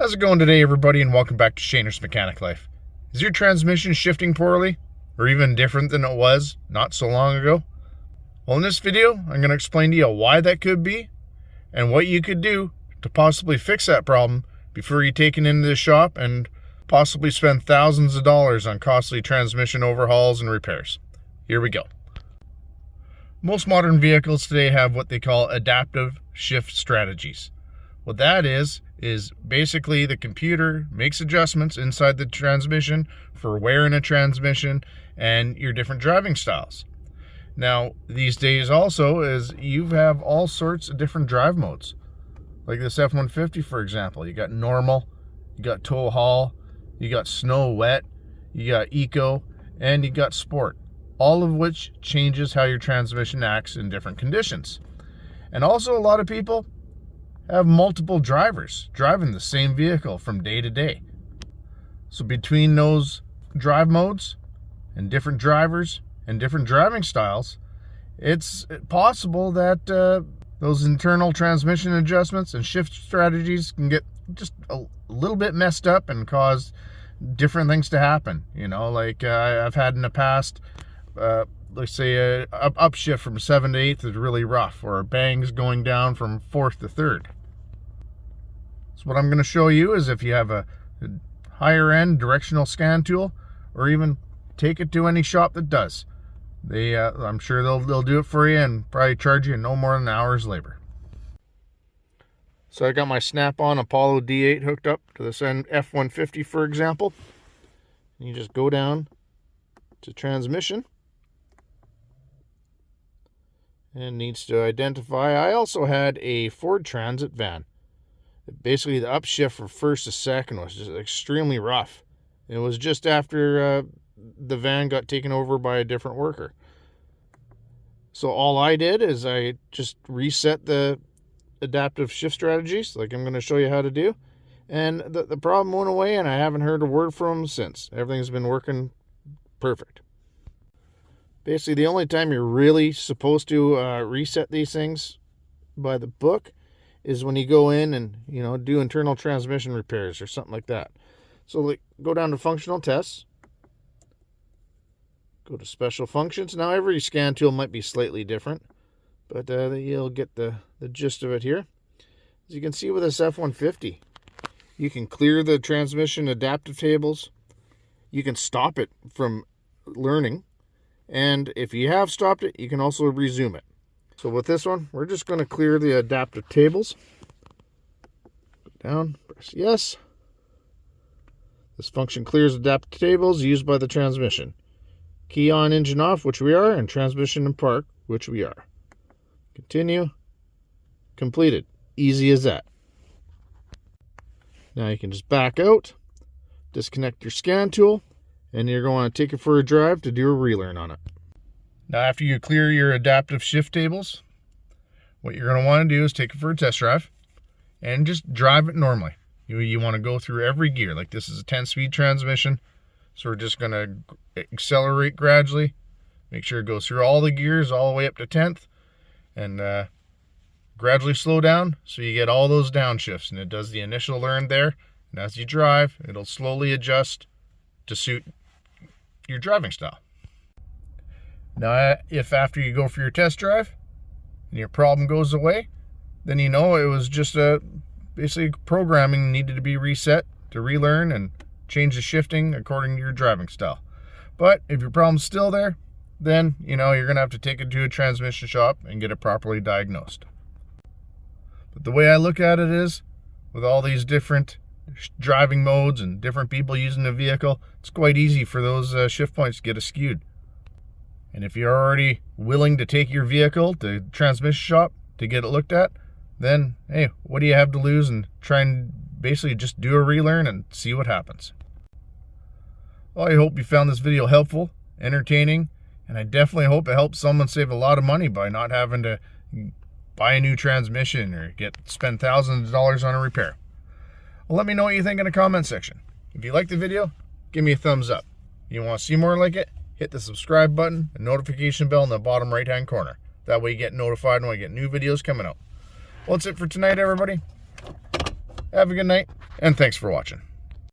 How's it going today, everybody, and welcome back to Shaner's Mechanic Life. Is your transmission shifting poorly, or even different than it was not so long ago? Well, in this video, I'm going to explain to you why that could be, and what you could do to possibly fix that problem before you take it into the shop and possibly spend thousands of dollars on costly transmission overhauls and repairs. Here we go. Most modern vehicles today have what they call adaptive shift strategies. What that is basically the computer makes adjustments inside the transmission for wear in a transmission and your different driving styles. Now, these days also is you have all sorts of different drive modes. Like this F150, for example. You got normal, you got tow haul, you got snow wet, you got eco, and you got sport. All of which changes how your transmission acts in different conditions. And also a lot of people have multiple drivers driving the same vehicle from day to day. So between those drive modes and different drivers and different driving styles, it's possible that those internal transmission adjustments and shift strategies can get just a little bit messed up and cause different things to happen. You know, like I've had in the past, let's say a upshift from 7th to 8th is really rough, or a bangs going down from 4th to 3rd. So what I'm going to show you is if you have a higher end directional scan tool, or even take it to any shop that does. I'm sure they'll do it for you and probably charge you no more than an hour's labor. So I got my Snap-on Apollo D8 hooked up to this F150, for example. You just go down to transmission. And needs to identify. I also had a Ford Transit van. Basically, the upshift from first to second was just extremely rough. It was just after the van got taken over by a different worker. So all I did is I just reset the adaptive shift strategies, like I'm going to show you how to do. And the problem went away, and I haven't heard a word from them since. Everything's been working perfect. Basically, the only time you're really supposed to reset these things by the book is when you go in and, you know, do internal transmission repairs or something like that. So like, go down to functional tests. Go to special functions. Now, every scan tool might be slightly different, but you'll get the gist of it here. As you can see with this F150, you can clear the transmission adaptive tables. You can stop it from learning. And if you have stopped it, you can also resume it. So with this one, we're just going to clear the adaptive tables. Go down, press yes. This function clears adaptive tables used by the transmission. Key on, engine off, which we are, and transmission and park, which we are. Continue. Completed. Easy as that. Now you can just back out, disconnect your scan tool, and you're going to take it for a drive to do a relearn on it. Now, after you clear your adaptive shift tables, what you're going to want to do is take it for a test drive and just drive it normally. You want to go through every gear. Like this is a 10-speed transmission, so we're just going to accelerate gradually, make sure it goes through all the gears all the way up to 10th, and gradually slow down so you get all those downshifts, and it does the initial learn there, and as you drive, it'll slowly adjust to suit your driving style. Now, if after you go for your test drive and your problem goes away, then you know it was just basically programming needed to be reset to relearn and change the shifting according to your driving style. But if your problem's still there, then you know you're going to have to take it to a transmission shop and get it properly diagnosed. But the way I look at it is, with all these different driving modes and different people using the vehicle, it's quite easy for those shift points to get skewed. And if you're already willing to take your vehicle to transmission shop to get it looked at, then hey, what do you have to lose, and try and basically just do a relearn and see what happens. Well, I hope you found this video helpful, entertaining, and I definitely hope it helps someone save a lot of money by not having to buy a new transmission or spend thousands of dollars on a repair. Well, let me know what you think in the comment section. If you like the video, give me a thumbs up. If you want to see more like it, hit the subscribe button and notification bell in the bottom right hand corner. That way you get notified when I get new videos coming out. Well, that's it for tonight, everybody. Have a good night. and thanks for watching.